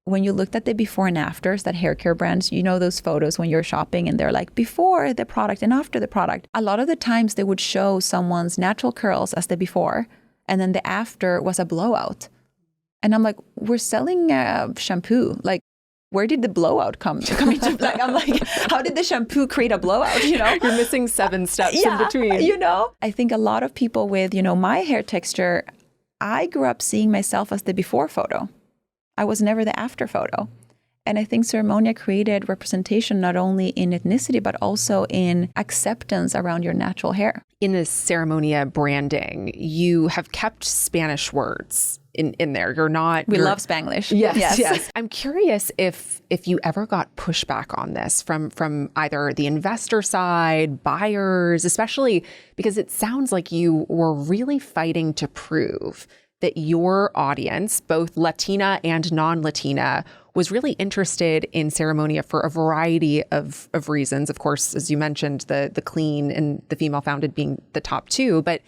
When you looked at the before and afters that haircare brands, you know those photos when you're shopping and they're like before the product and after the product. A lot of the times they would show someone's natural curls as the before, and then the after was a blowout. And I'm like, we're selling shampoo. Like, where did the blowout come into? Like, I'm like, how did the shampoo create a blowout? You know, you're missing 7 steps in between. You know, I think a lot of people with, you know, my hair texture, I grew up seeing myself as the before photo. I was never the after photo. And I think Ceremonia created representation not only in ethnicity, but also in acceptance around your natural hair. In the Ceremonia branding, you have kept Spanish words in there. We love Spanglish. Yes. I'm curious if you ever got pushback on this from either the investor side, buyers, especially because it sounds like you were really fighting to prove that your audience, both Latina and non-Latina, was really interested in Ceremonia for a variety of reasons. Of course, as you mentioned, the clean and the female founded being the top 2. But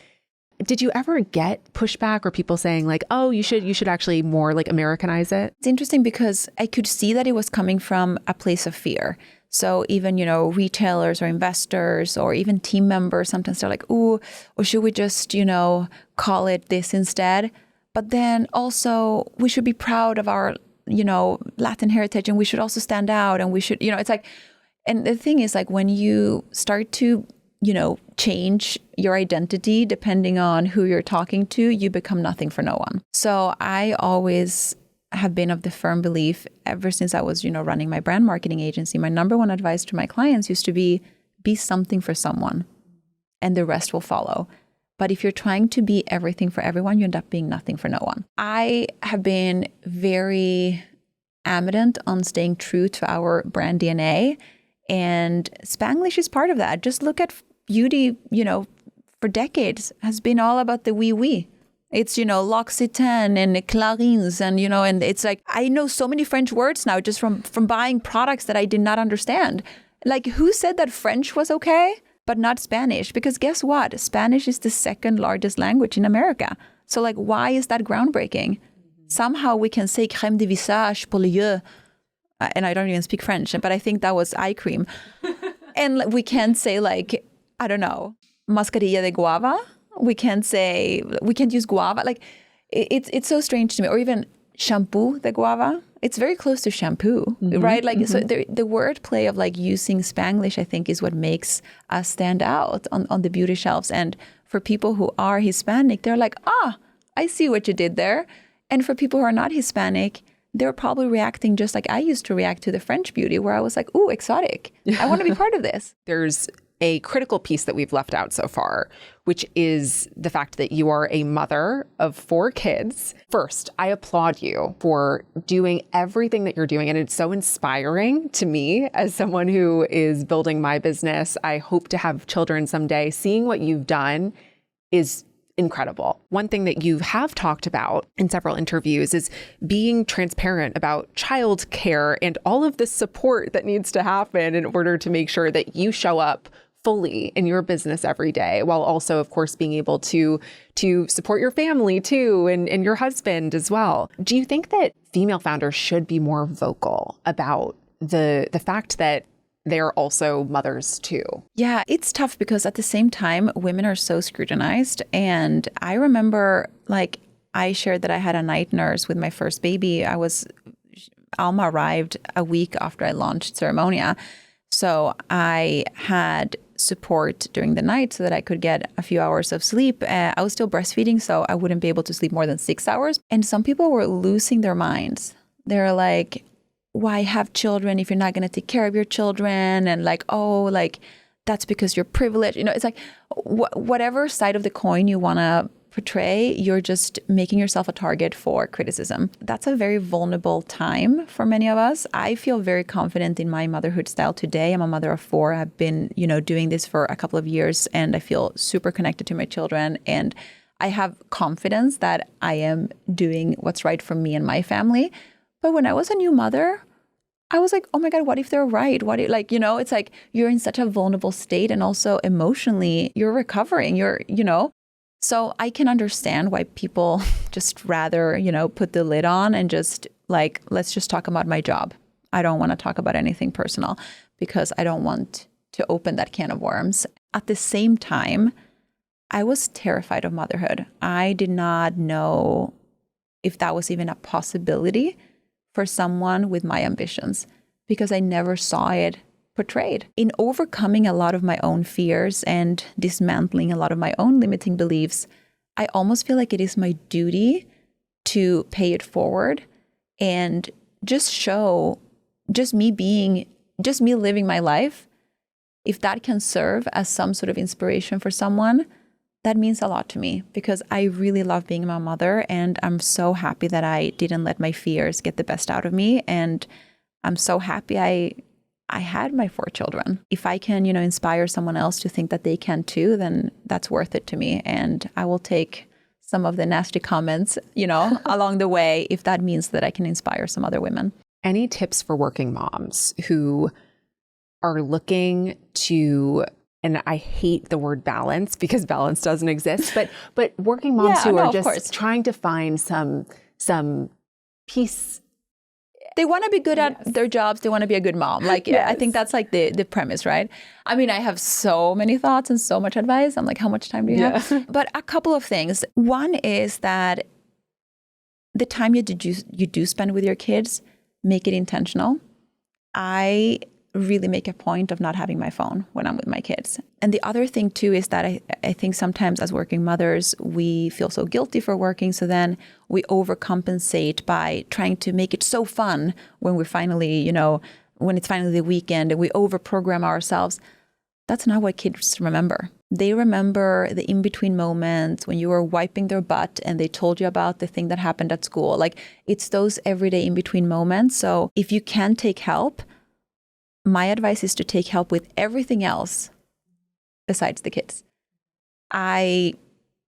did you ever get pushback or people saying like, oh, you should actually more like Americanize it? It's interesting because I could see that it was coming from a place of fear. So even, you know, retailers or investors or even team members, sometimes they're like, ooh, or should we just, you know, call it this instead? But then also we should be proud of our, you know, Latin heritage, and we should also stand out, and we should, you know, it's like, and the thing is like when you start to, you know, change your identity depending on who you're talking to, you become nothing for no one. So I always have been of the firm belief ever since I was, you know, running my brand marketing agency. My number one advice to my clients used to be something for someone and the rest will follow. But if you're trying to be everything for everyone, you end up being nothing for no one. I have been very adamant on staying true to our brand DNA, and Spanglish is part of that. Just look at beauty, you know, for decades has been all about the oui. It's, you know, L'Occitane and Clarins and, you know, and it's like, I know so many French words now just from buying products that I did not understand. Like, who said that French was okay, but not Spanish? Because guess what? Spanish is the second largest language in America. So like, why is that groundbreaking? somehow we can say crème de visage pour les yeux. And I don't even speak French, but I think that was eye cream. And we can say like, I don't know, mascarilla de guava. We can't use guava. Like it's so strange to me. Or even shampoo de guava. It's very close to shampoo, right? Like, so the wordplay of like using Spanglish, I think, is what makes us stand out on the beauty shelves. And for people who are Hispanic, they're like, I see what you did there. And for people who are not Hispanic, they're probably reacting just like I used to react to the French beauty, where I was like, ooh, exotic. I want to be part of this. There's a critical piece that we've left out so far, which is the fact that you are a mother of 4 kids. First, I applaud you for doing everything that you're doing. And it's so inspiring to me as someone who is building my business. I hope to have children someday. Seeing what you've done is incredible. One thing that you have talked about in several interviews is being transparent about child care and all of the support that needs to happen in order to make sure that you show up fully in your business every day, while also, of course, being able to support your family too, and your husband as well. Do you think that female founders should be more vocal about the fact that they're also mothers too? Yeah, it's tough because at the same time, women are so scrutinized. And I remember, like, I shared that I had a night nurse with my first baby. Alma arrived a week after I launched Ceremonia. So I had support during the night so that I could get a few hours of sleep. I was still breastfeeding, so I wouldn't be able to sleep more than 6 hours. And some people were losing their minds. They're like, why have children if you're not going to take care of your children? And like, oh, like that's because you're privileged. You know, it's like whatever side of the coin you want to portray, you're just making yourself a target for criticism. That's a very vulnerable time for many of us. I feel very confident in my motherhood style today. I'm a mother of 4. I've been, doing this for a couple of years, and I feel super connected to my children. And I have confidence that I am doing what's right for me and my family. But when I was a new mother, I was like, oh my God, what if they're right? It's like you're in such a vulnerable state, and also emotionally you're recovering, So I can understand why people just rather, put the lid on and just like, let's just talk about my job. I don't want to talk about anything personal because I don't want to open that can of worms. At the same time, I was terrified of motherhood. I did not know if that was even a possibility for someone with my ambitions, because I never saw it portrayed. In overcoming a lot of my own fears and dismantling a lot of my own limiting beliefs, I almost feel like it is my duty to pay it forward and just show, just me living my life. If that can serve as some sort of inspiration for someone, that means a lot to me, because I really love being my mother, and I'm so happy that I didn't let my fears get the best out of me. And I'm so happy I had my 4 children. If I can, inspire someone else to think that they can too, then that's worth it to me. And I will take some of the nasty comments, along the way, if that means that I can inspire some other women. Any tips for working moms who are looking to, and I hate the word balance because balance doesn't exist, but working moms who are just trying to find some peace. They want to be good at their jobs. They want to be a good mom. I think that's like the premise, right? I mean, I have so many thoughts and so much advice. I'm like, how much time do you have? But a couple of things. One is that the time you do spend with your kids, make it intentional. I really make a point of not having my phone when I'm with my kids. And the other thing too is that I think sometimes as working mothers, we feel so guilty for working. So then we overcompensate by trying to make it so fun when we're finally, when it's finally the weekend, and we overprogram ourselves. That's not what kids remember. They remember the in-between moments when you were wiping their butt and they told you about the thing that happened at school. Like, it's those everyday in-between moments. So if you can take help, my advice is to take help with everything else besides the kids. I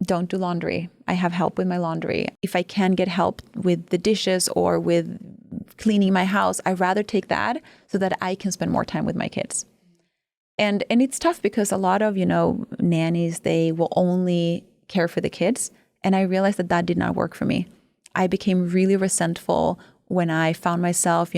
don't do laundry. I have help with my laundry. If I can get help with the dishes or with cleaning my house, I'd rather take that so that I can spend more time with my kids. And it's tough because a lot of, nannies, they will only care for the kids. And I realized that did not work for me. I became really resentful when I found myself,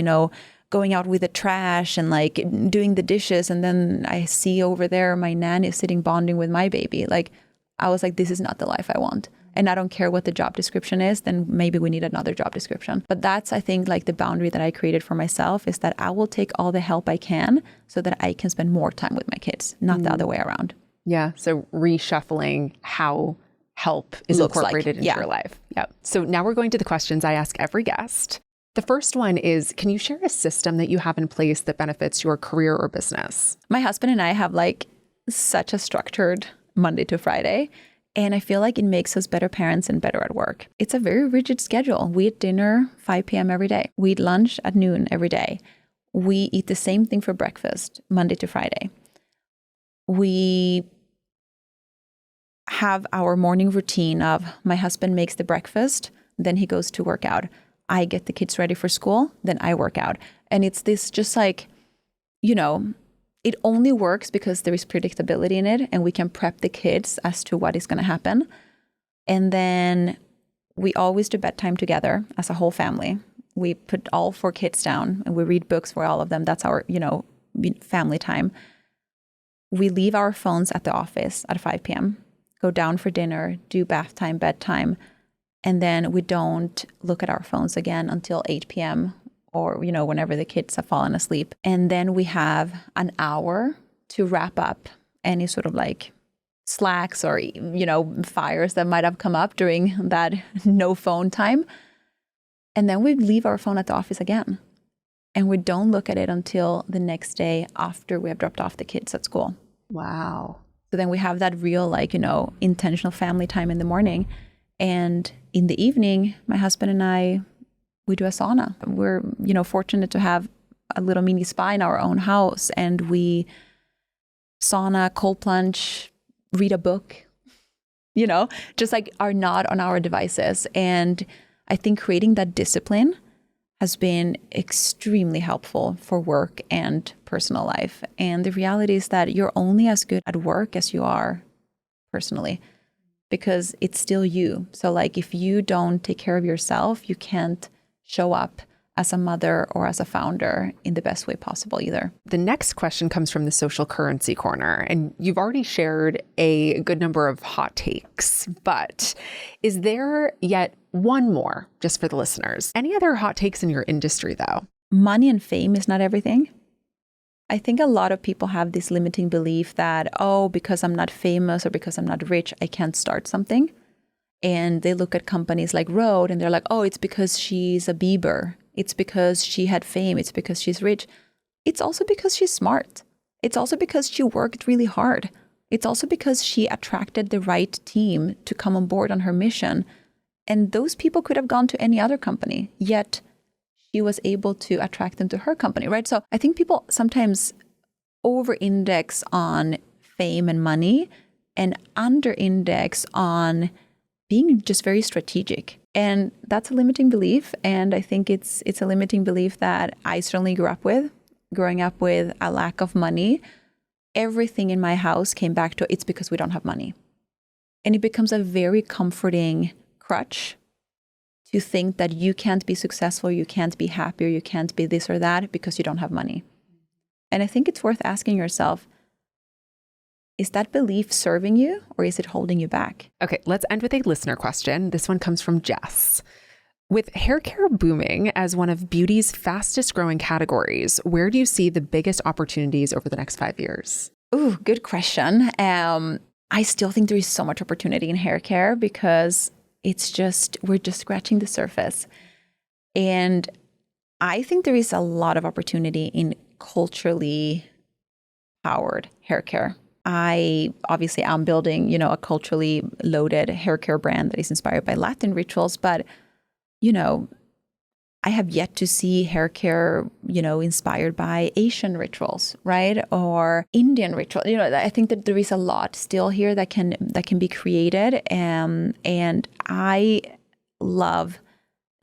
going out with the trash and like doing the dishes. And then I see over there my nanny is sitting bonding with my baby. Like, I was like, this is not the life I want. And I don't care what the job description is, then maybe we need another job description. But that's, I think, like the boundary that I created for myself is that I will take all the help I can so that I can spend more time with my kids, not the other way around. Yeah. So reshuffling how help is incorporated into your life. Yeah. So now we're going to the questions I ask every guest. The first one is, can you share a system that you have in place that benefits your career or business? My husband and I have like such a structured Monday to Friday. And I feel like it makes us better parents and better at work. It's a very rigid schedule. We eat dinner 5 p.m. every day. We eat lunch at noon every day. We eat the same thing for breakfast, Monday to Friday. We have our morning routine of my husband makes the breakfast, then he goes to work out. I get the kids ready for school, then I work out. And it's this just like, it only works because there is predictability in it and we can prep the kids as to what is going to happen. And then we always do bedtime together as a whole family. We put all 4 kids down and we read books for all of them. That's our, family time. We leave our phones at the office at 5 p.m., go down for dinner, do bath time, bedtime, and then we don't look at our phones again until 8 p.m. or, whenever the kids have fallen asleep. And then we have an hour to wrap up any sort of like slacks or, fires that might have come up during that no phone time. And then we leave our phone at the office again. And we don't look at it until the next day after we have dropped off the kids at school. Wow. So then we have that real, intentional family time in the morning. And in the evening, my husband and I, we do a sauna. We're, fortunate to have a little mini spa in our own house, and we sauna, cold plunge, read a book, just like are not on our devices. And I think creating that discipline has been extremely helpful for work and personal life. And the reality is that you're only as good at work as you are personally, because it's still you. So like if you don't take care of yourself, you can't show up as a mother or as a founder in the best way possible either. The next question comes from the social currency corner, and you've already shared a good number of hot takes, but is there yet one more just for the listeners? Any other hot takes in your industry though? Money and fame is not everything. I think a lot of people have this limiting belief that, because I'm not famous or because I'm not rich, I can't start something. And they look at companies like Rode and they're like, it's because she's a Bieber. It's because she had fame. It's because she's rich. It's also because she's smart. It's also because she worked really hard. It's also because she attracted the right team to come on board on her mission. And those people could have gone to any other company, yet she was able to attract them to her company, right? So I think people sometimes over-index on fame and money and under-index on being just very strategic. And that's a limiting belief. And I think it's a limiting belief that I certainly grew up with. Growing up with a lack of money, everything in my house came back to it's because we don't have money. And it becomes a very comforting crutch to think that you can't be successful, you can't be happy, or you can't be this or that because you don't have money. And I think it's worth asking yourself, is that belief serving you or is it holding you back? Okay, let's end with a listener question. This one comes from Jess. With haircare booming as one of beauty's fastest growing categories, where do you see the biggest opportunities over the next 5 years? Ooh, good question. I still think there is so much opportunity in haircare because we're just scratching the surface. And I think there is a lot of opportunity in culturally powered haircare. I obviously am building, a culturally loaded haircare brand that is inspired by Latin rituals, but, I have yet to see haircare, inspired by Asian rituals, right? Or Indian rituals. I think that there is a lot still here that can be created. And I love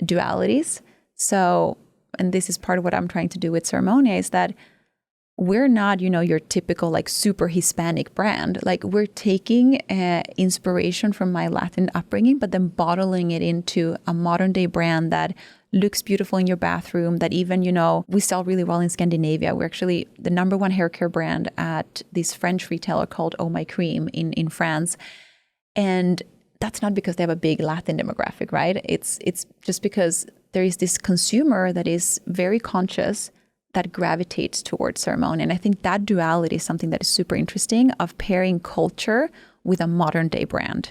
dualities. So, and this is part of what I'm trying to do with Ceremonia, is that we're not, your typical like super Hispanic brand. Like we're taking inspiration from my Latin upbringing, but then bottling it into a modern day brand that looks beautiful in your bathroom, that even, we sell really well in Scandinavia. We're actually the number one hair care brand at this French retailer called Oh My Cream in France. And that's not because they have a big Latin demographic, right? It's just because there is this consumer that is very conscious that gravitates towards ceremony. And I think that duality is something that is super interesting, of pairing culture with a modern day brand.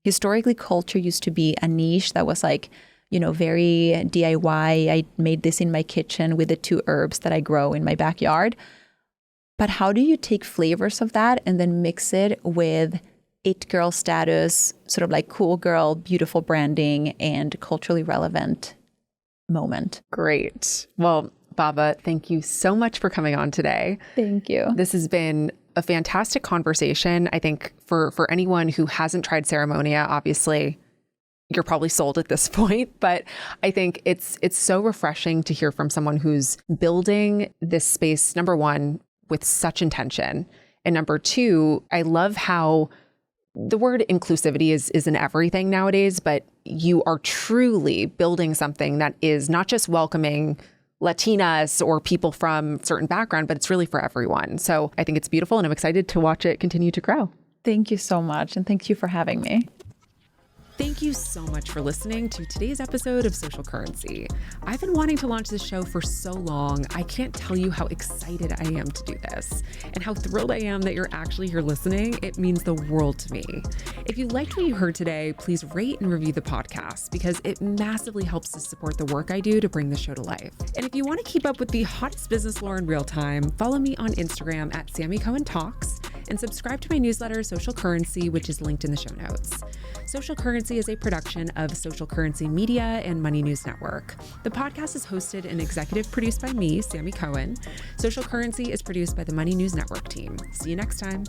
Historically, culture used to be a niche that was like, very DIY. I made this in my kitchen with the 2 herbs that I grow in my backyard. But how do you take flavors of that and then mix it with it girl status, sort of like cool girl, beautiful branding, and culturally relevant moment? Great. Well, Babba, thank you so much for coming on today. Thank you. This has been a fantastic conversation. I think for anyone who hasn't tried Ceremonia, obviously, you're probably sold at this point, but I think it's so refreshing to hear from someone who's building this space, number one, with such intention. And number two, I love how the word inclusivity is in everything nowadays, but you are truly building something that is not just welcoming Latinas or people from certain background, but it's really for everyone. So I think it's beautiful, and I'm excited to watch it continue to grow. Thank you so much. And thank you for having me. Thank you so much for listening to today's episode of Social Currency. I've been wanting to launch this show for so long. I can't tell you how excited I am to do this and how thrilled I am that you're actually here listening. It means the world to me. If you liked what you heard today, please rate and review the podcast because it massively helps to support the work I do to bring the show to life. And if you want to keep up with the hottest business lore in real time, follow me on Instagram at Sammy Cohen Talks and subscribe to my newsletter, Social Currency, which is linked in the show notes. Social Currency is a production of Social Currency Media and Money News Network. The podcast is hosted and executive produced by me, Sammy Cohen. Social Currency is produced by the Money News Network team. See you next time.